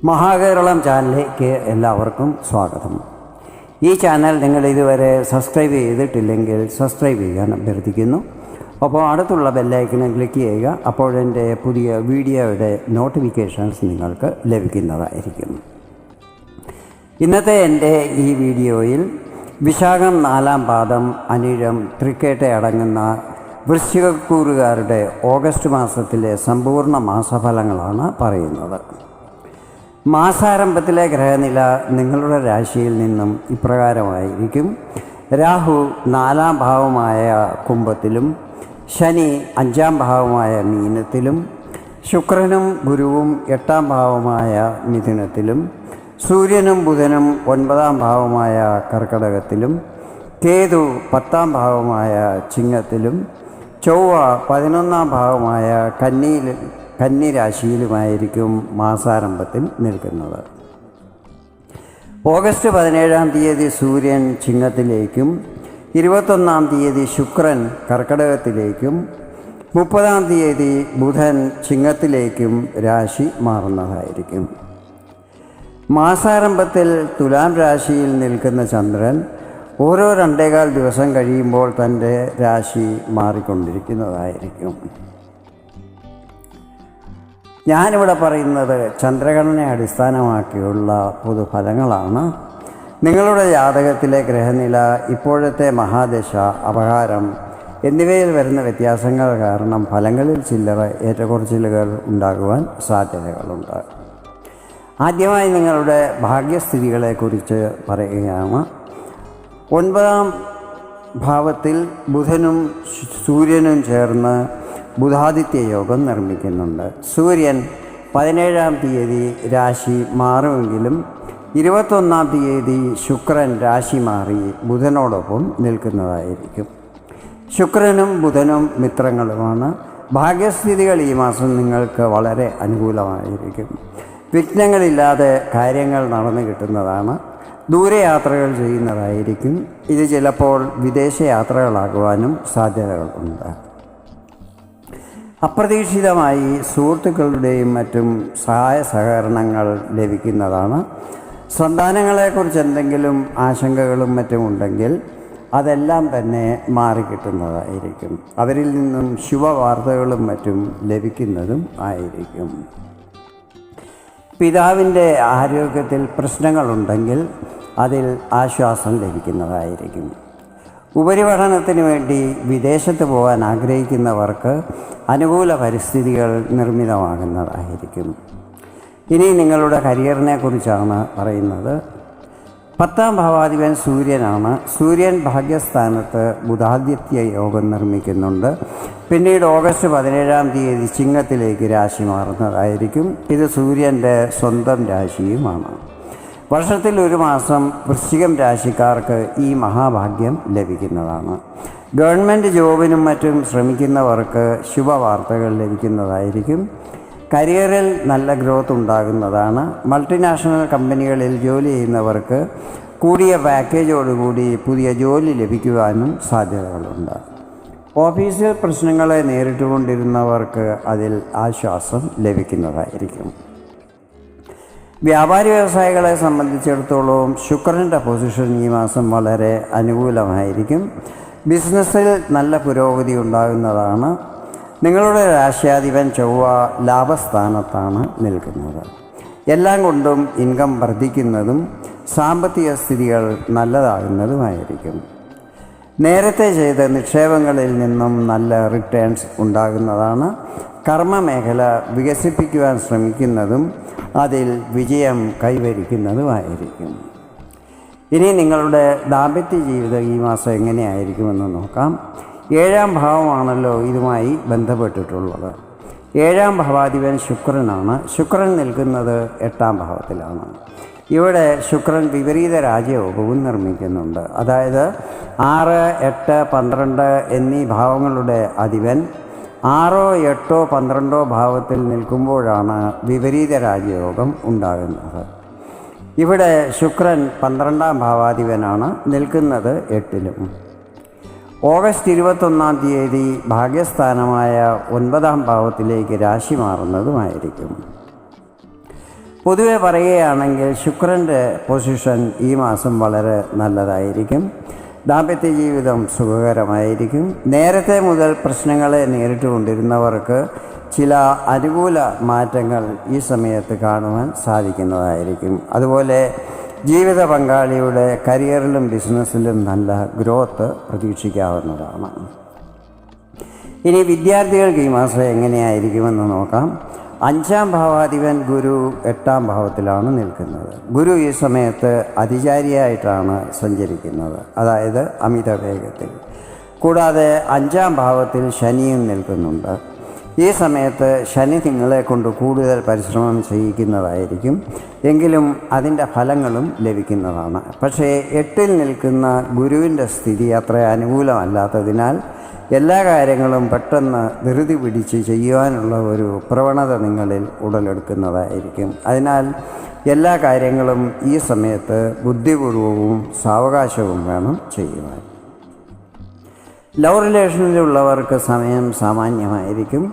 മഹാകേരളം ചാനലിലേക്ക് എല്ലാവർക്കും സ്വാഗതം. ഈ ചാനൽ നിങ്ങൾ ഇതുവരെ സബ്സ്ക്രൈബ് ചെയ്തിട്ടില്ലെങ്കിൽ സബ്സ്ക്രൈബ് ചെയ്യാൻ അഭ്യർത്ഥിക്കുന്നു. അപ്പോൾ അടുത്തുള്ള ബെല്ലൈക്കനെ ക്ലിക്ക് ചെയ്യുക. അപ്പോഴെൻ്റെ പുതിയ വീഡിയോയുടെ നോട്ടിഫിക്കേഷൻസ് നിങ്ങൾക്ക് ലഭിക്കുന്നതായിരിക്കും. ഇന്നത്തെ എൻ്റെ ഈ വീഡിയോയിൽ വിശാഖം 4-ാം പാദം അനിഴം തൃക്കേട്ട അടങ്ങുന്ന വൃശ്ചികക്കൂറുകാരുടെ ഓഗസ്റ്റ് മാസത്തിലെ സമ്പൂർണ്ണ മാസഫലങ്ങളാണ് പറയുന്നത്. മാസാരംഭത്തിലെ ഗ്രഹനില നിങ്ങളുടെ രാശിയിൽ നിന്നും ഇപ്രകാരമായിരിക്കും. രാഹു 4-ാം ഭാവമായ കുംഭത്തിലും ശനി 5-ാം ഭാവമായ മീനത്തിലും ശുക്രനും ഗുരുവും 8-ാം ഭാവമായ മിഥുനത്തിലും സൂര്യനും ബുധനും 9-ാം ഭാവമായ കർക്കടകത്തിലും കേതു 10-ാം ഭാവമായ ചിങ്ങത്തിലും ചൊവ്വ 11-ാം ഭാവമായ കന്നി രാശിയിലുമായിരിക്കും മാസാരംഭത്തിൽ നിൽക്കുന്നത്. ഓഗസ്റ്റ് 17-ാം തീയതി സൂര്യൻ ചിങ്ങത്തിലേക്കും 21-ാം തീയതി ശുക്രൻ കർക്കടകത്തിലേക്കും 30-ാം തീയതി ബുധൻ ചിങ്ങത്തിലേക്കും രാശി മാറുന്നതായിരിക്കും. മാസാരംഭത്തിൽ തുലാം രാശിയിൽ നിൽക്കുന്ന ചന്ദ്രൻ ഓരോ 2.25 ദിവസം കഴിയുമ്പോൾ തൻ്റെ രാശി മാറിക്കൊണ്ടിരിക്കുന്നതായിരിക്കും. ഞാനിവിടെ പറയുന്നത് ചന്ദ്രഗണനയെ അടിസ്ഥാനമാക്കിയുള്ള പൊതുഫലങ്ങളാണ്. നിങ്ങളുടെ ജാതകത്തിലെ ഗ്രഹനില, ഇപ്പോഴത്തെ മഹാദശ, അപഹാരം എന്നിവയിൽ വരുന്ന വ്യത്യാസങ്ങൾ കാരണം ഫലങ്ങളിൽ ചില്ലറ ഏറ്റക്കുറച്ചിലുകൾ ഉണ്ടാകുവാൻ സാധ്യതകളുണ്ട്. ആദ്യമായി നിങ്ങളുടെ ഭാഗ്യസ്ഥിതികളെക്കുറിച്ച് പറയുകയാണ്. 9-ാം ഭാവത്തിൽ ബുധനും സൂര്യനും ചേർന്ന് ബുധാദിത്യ യോഗം നിർമ്മിക്കുന്നുണ്ട്. സൂര്യൻ 17-ാം തീയതി രാശി മാറുമെങ്കിലും 21-ാം തീയതി ശുക്രൻ രാശി മാറി ബുധനോടൊപ്പം നിൽക്കുന്നതായിരിക്കും. ശുക്രനും ബുധനും മിത്രങ്ങളുമാണ്. ഭാഗ്യസ്ഥിതികൾ ഈ മാസം നിങ്ങൾക്ക് വളരെ അനുകൂലമായിരിക്കും. വിഘ്നങ്ങളില്ലാതെ കാര്യങ്ങൾ നടന്നു കിട്ടുന്നതാണ്. ദൂരയാത്രകൾ ചെയ്യുന്നതായിരിക്കും. ഇത് ചിലപ്പോൾ വിദേശ യാത്രകളാകുവാനും സാധ്യതകളുണ്ട്. അപ്രതീക്ഷിതമായി സുഹൃത്തുക്കളുടെയും മറ്റും സഹായ സഹകരണങ്ങൾ ലഭിക്കുന്നതാണ്. സന്താനങ്ങളെക്കുറിച്ച് എന്തെങ്കിലും ആശങ്കകളും മറ്റും ഉണ്ടെങ്കിൽ അതെല്ലാം തന്നെ മാറിക്കിട്ടുന്നതായിരിക്കും. അവരിൽ നിന്നും ശുഭവാർത്തകളും മറ്റും ലഭിക്കുന്നതും ആയിരിക്കും. പിതാവിൻ്റെ ആരോഗ്യത്തിൽ പ്രശ്നങ്ങളുണ്ടെങ്കിൽ അതിൽ ആശ്വാസം ലഭിക്കുന്നതായിരിക്കും. ഉപരിപഠനത്തിന് വേണ്ടി വിദേശത്ത് പോകാൻ ആഗ്രഹിക്കുന്നവർക്ക് അനുകൂല പരിസ്ഥിതികൾ നിർമ്മിതമാകുന്നതായിരിക്കും. ഇനി നിങ്ങളുടെ കരിയറിനെ കുറിച്ചാണ് പറയുന്നത്. 10-ാം ഭാവാധിപൻ സൂര്യനാണ്. സൂര്യൻ ഭാഗ്യസ്ഥാനത്ത് ബുധാദിത്യ യോഗം നിർമ്മിക്കുന്നുണ്ട്. പിന്നീട് ഓഗസ്റ്റ് 17-ാം തീയതി ചിങ്ങത്തിലേക്ക് രാശി മാറുന്നതായിരിക്കും. ഇത് സൂര്യൻ്റെ സ്വന്തം രാശിയുമാണ്. വർഷത്തിൽ ഒരു മാസം വൃശ്ചികം രാശിക്കാർക്ക് ഈ മഹാഭാഗ്യം ലഭിക്കുന്നതാണ്. ഗവൺമെൻറ് ജോബിനും മറ്റും ശ്രമിക്കുന്നവർക്ക് ശുഭവാർത്തകൾ ലഭിക്കുന്നതായിരിക്കും. കരിയറിൽ നല്ല ഗ്രോത്ത് ഉണ്ടാകുന്നതാണ്. മൾട്ടിനാഷണൽ കമ്പനികളിൽ ജോലി ചെയ്യുന്നവർക്ക് കൂടിയ പാക്കേജോടുകൂടി പുതിയ ജോലി ലഭിക്കുവാനും സാധ്യതകളുണ്ട്. ഓഫീസിൽ പ്രശ്നങ്ങളെ നേരിട്ടുകൊണ്ടിരുന്നവർക്ക് അതിൽ ആശ്വാസം ലഭിക്കുന്നതായിരിക്കും. വ്യാപാരി വ്യവസായികളെ സംബന്ധിച്ചിടത്തോളം ശുക്രൻ്റെ പൊസിഷൻ ഈ മാസം വളരെ അനുകൂലമായിരിക്കും. ബിസിനസ്സിൽ നല്ല പുരോഗതി ഉണ്ടാകുന്നതാണ്. നിങ്ങളുടെ രാശ്യാധിപൻ ചൊവ്വ ലാഭസ്ഥാനത്താണ് നിൽക്കുന്നത്. എല്ലാം കൊണ്ടും ഇൻകം വർദ്ധിക്കുന്നതും സാമ്പത്തിക സ്ഥിതികൾ നല്ലതാകുന്നതുമായിരിക്കും. നേരത്തെ ചെയ്ത നിക്ഷേപങ്ങളിൽ നിന്നും നല്ല റിട്ടേൺസ് ഉണ്ടാകുന്നതാണ്. കർമ്മമേഖല വികസിപ്പിക്കുവാൻ ശ്രമിക്കുന്നതും അതിൽ വിജയം കൈവരിക്കുന്നതുമായിരിക്കും. ഇനി നിങ്ങളുടെ ദാമ്പത്യ ജീവിതം ഈ മാസം എങ്ങനെയായിരിക്കുമെന്ന് നോക്കാം. 7-ാം ഭാവമാണല്ലോ ഇതുമായി ബന്ധപ്പെട്ടിട്ടുള്ളത്. 7-ാം ഭാവാധിപൻ ശുക്രനാണ്. ശുക്രൻ നിൽക്കുന്നത് 8-ാം ഭാവത്തിലാണ്. ഇവിടെ ശുക്രൻ വിപരീത രാജയോഗവും നിർമ്മിക്കുന്നുണ്ട്. അതായത് 6, 8, 12 എന്നീ ഭാവങ്ങളുടെ അധിപൻ 6, 8, 12 ഭാവത്തിൽ നിൽക്കുമ്പോഴാണ് വിപരീത രാജയോഗം ഉണ്ടാകുന്നത്. ഇവിടെ ശുക്രൻ 12-ാം ഭാവാധിപനാണ്. നിൽക്കുന്നത് 8-ലും. ഓഗസ്റ്റ് 21-ാം തീയതി ഭാഗ്യസ്ഥാനമായ 9-ാം ഭാവത്തിലേക്ക് രാശി മാറുന്നതുമായിരിക്കും. പൊതുവെ പറയുകയാണെങ്കിൽ ശുക്രൻ്റെ പൊസിഷൻ ഈ മാസം വളരെ നല്ലതായിരിക്കും. ദാമ്പത്യ ജീവിതം സുഖകരമായിരിക്കും. നേരത്തെ മുതൽ പ്രശ്നങ്ങളെ നേരിട്ടുകൊണ്ടിരുന്നവർക്ക് ചില അനുകൂല മാറ്റങ്ങൾ ഈ സമയത്ത് കാണുവാൻ സാധിക്കുന്നതായിരിക്കും. അതുപോലെ ജീവിത പങ്കാളിയുടെ കരിയറിലും ബിസിനസ്സിലും നല്ല ഗ്രോത്ത് പ്രതീക്ഷിക്കാവുന്നതാണ്. ഇനി വിദ്യാർത്ഥികൾക്ക് ഈ മാസം എങ്ങനെയായിരിക്കുമെന്ന് നോക്കാം. 5ാം ഭാവാധിപൻ ഗുരു 8ാം ഭാവത്തിലാണ് നിൽക്കുന്നത്. ഗുരു ഈ സമയത്ത് അതിചാരിയായിട്ടാണ് സഞ്ചരിക്കുന്നത്, അതായത് അമിത വേഗത്തിൽ. കൂടാതെ 5ാം ഭാവത്തിൽ ശനിയും നിൽക്കുന്നുണ്ട്. ഈ സമയത്ത് ശനി നിങ്ങളെ കൊണ്ട് കൂടുതൽ പരിശ്രമം ചെയ്യിക്കുന്നതായിരിക്കും. എങ്കിലും അതിൻ്റെ ഫലങ്ങളും ലഭിക്കുന്നതാണ്. പക്ഷേ 8ൽ നിൽക്കുന്ന ഗുരുവിൻ്റെ സ്ഥിതി അത്ര അനുകൂലമല്ലാത്തതിനാൽ എല്ലാ കാര്യങ്ങളും പെട്ടെന്ന് ധൃതി പിടിച്ച് ചെയ്യുവാനുള്ള ഒരു പ്രവണത നിങ്ങളിൽ ഉടലെടുക്കുന്നതായിരിക്കും. അതിനാൽ എല്ലാ കാര്യങ്ങളും ഈ സമയത്ത് ബുദ്ധിപൂർവവും സാവകാശവും വേണം ചെയ്യുവാൻ. ലവ് റിലേഷനിലുള്ളവർക്ക് സമയം സാമാന്യമായിരിക്കും.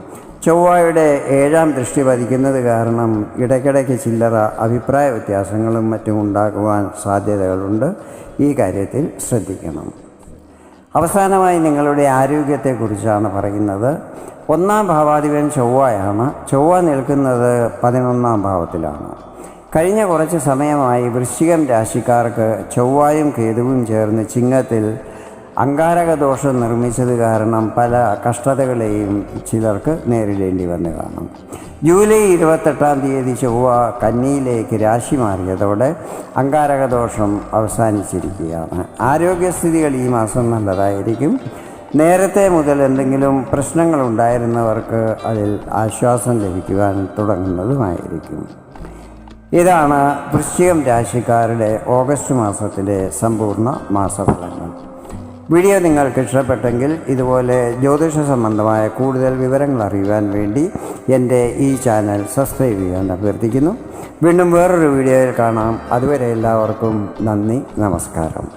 ചൊവ്വയുടെ 7ാം ദൃഷ്ടി പതിക്കുന്നത് കാരണം ഇടയ്ക്കിടയ്ക്ക് ചില്ലറ അഭിപ്രായ വ്യത്യാസങ്ങളും മറ്റും ഉണ്ടാകുവാൻ സാധ്യതകളുണ്ട്. ഈ കാര്യത്തിൽ ശ്രദ്ധിക്കണം. അവസാനമായി നിങ്ങളുടെ ആരോഗ്യത്തെക്കുറിച്ചാണ് പറയുന്നത്. 1ാം ഭാവാധിപൻ ചൊവ്വയാണ്. ചൊവ്വ നിൽക്കുന്നത് 11ാം ഭാവത്തിലാണ്. കഴിഞ്ഞ കുറച്ച് സമയമായി വൃശ്ചികം രാശിക്കാർക്ക് ചൊവ്വയും കേതുവും ചേർന്ന് ചിങ്ങത്തിൽ അങ്കാരകദോഷം നിർമ്മിച്ചത് കാരണം പല കഷ്ടതകളെയും ചിലർക്ക് നേരിടേണ്ടി വന്നു കാണും. ജൂലൈ 28-ാം തീയതി ചൊവ്വ കന്നിയിലേക്ക് രാശി മാറിയതോടെ അങ്കാരകദോഷം അവസാനിച്ചിരിക്കുകയാണ്. ആരോഗ്യസ്ഥിതികൾ ഈ മാസം നല്ലതായിരിക്കും. നേരത്തെ മുതൽ എന്തെങ്കിലും പ്രശ്നങ്ങളുണ്ടായിരുന്നവർക്ക് അതിൽ ആശ്വാസം ലഭിക്കുവാൻ തുടങ്ങുന്നതുമായിരിക്കും. ഇതാണ് വൃശ്ചികം രാശിക്കാരുടെ ഓഗസ്റ്റ് മാസത്തിലെ സമ്പൂർണ്ണ മാസഫലങ്ങൾ. വീഡിയോ നിങ്ങൾക്ക് ഇഷ്ടപ്പെട്ടെങ്കിൽ ഇതുപോലെ ജ്യോതിഷ സംബന്ധമായ കൂടുതൽ വിവരങ്ങൾ അറിയുവാൻ വേണ്ടി എൻ്റെ ഈ ചാനൽ സബ്സ്ക്രൈബ് ചെയ്യാൻ അഭ്യർത്ഥിക്കുന്നു. വീണ്ടും വേറൊരു വീഡിയോയിൽ കാണാം. അതുവരെ എല്ലാവർക്കും നന്ദി, നമസ്കാരം.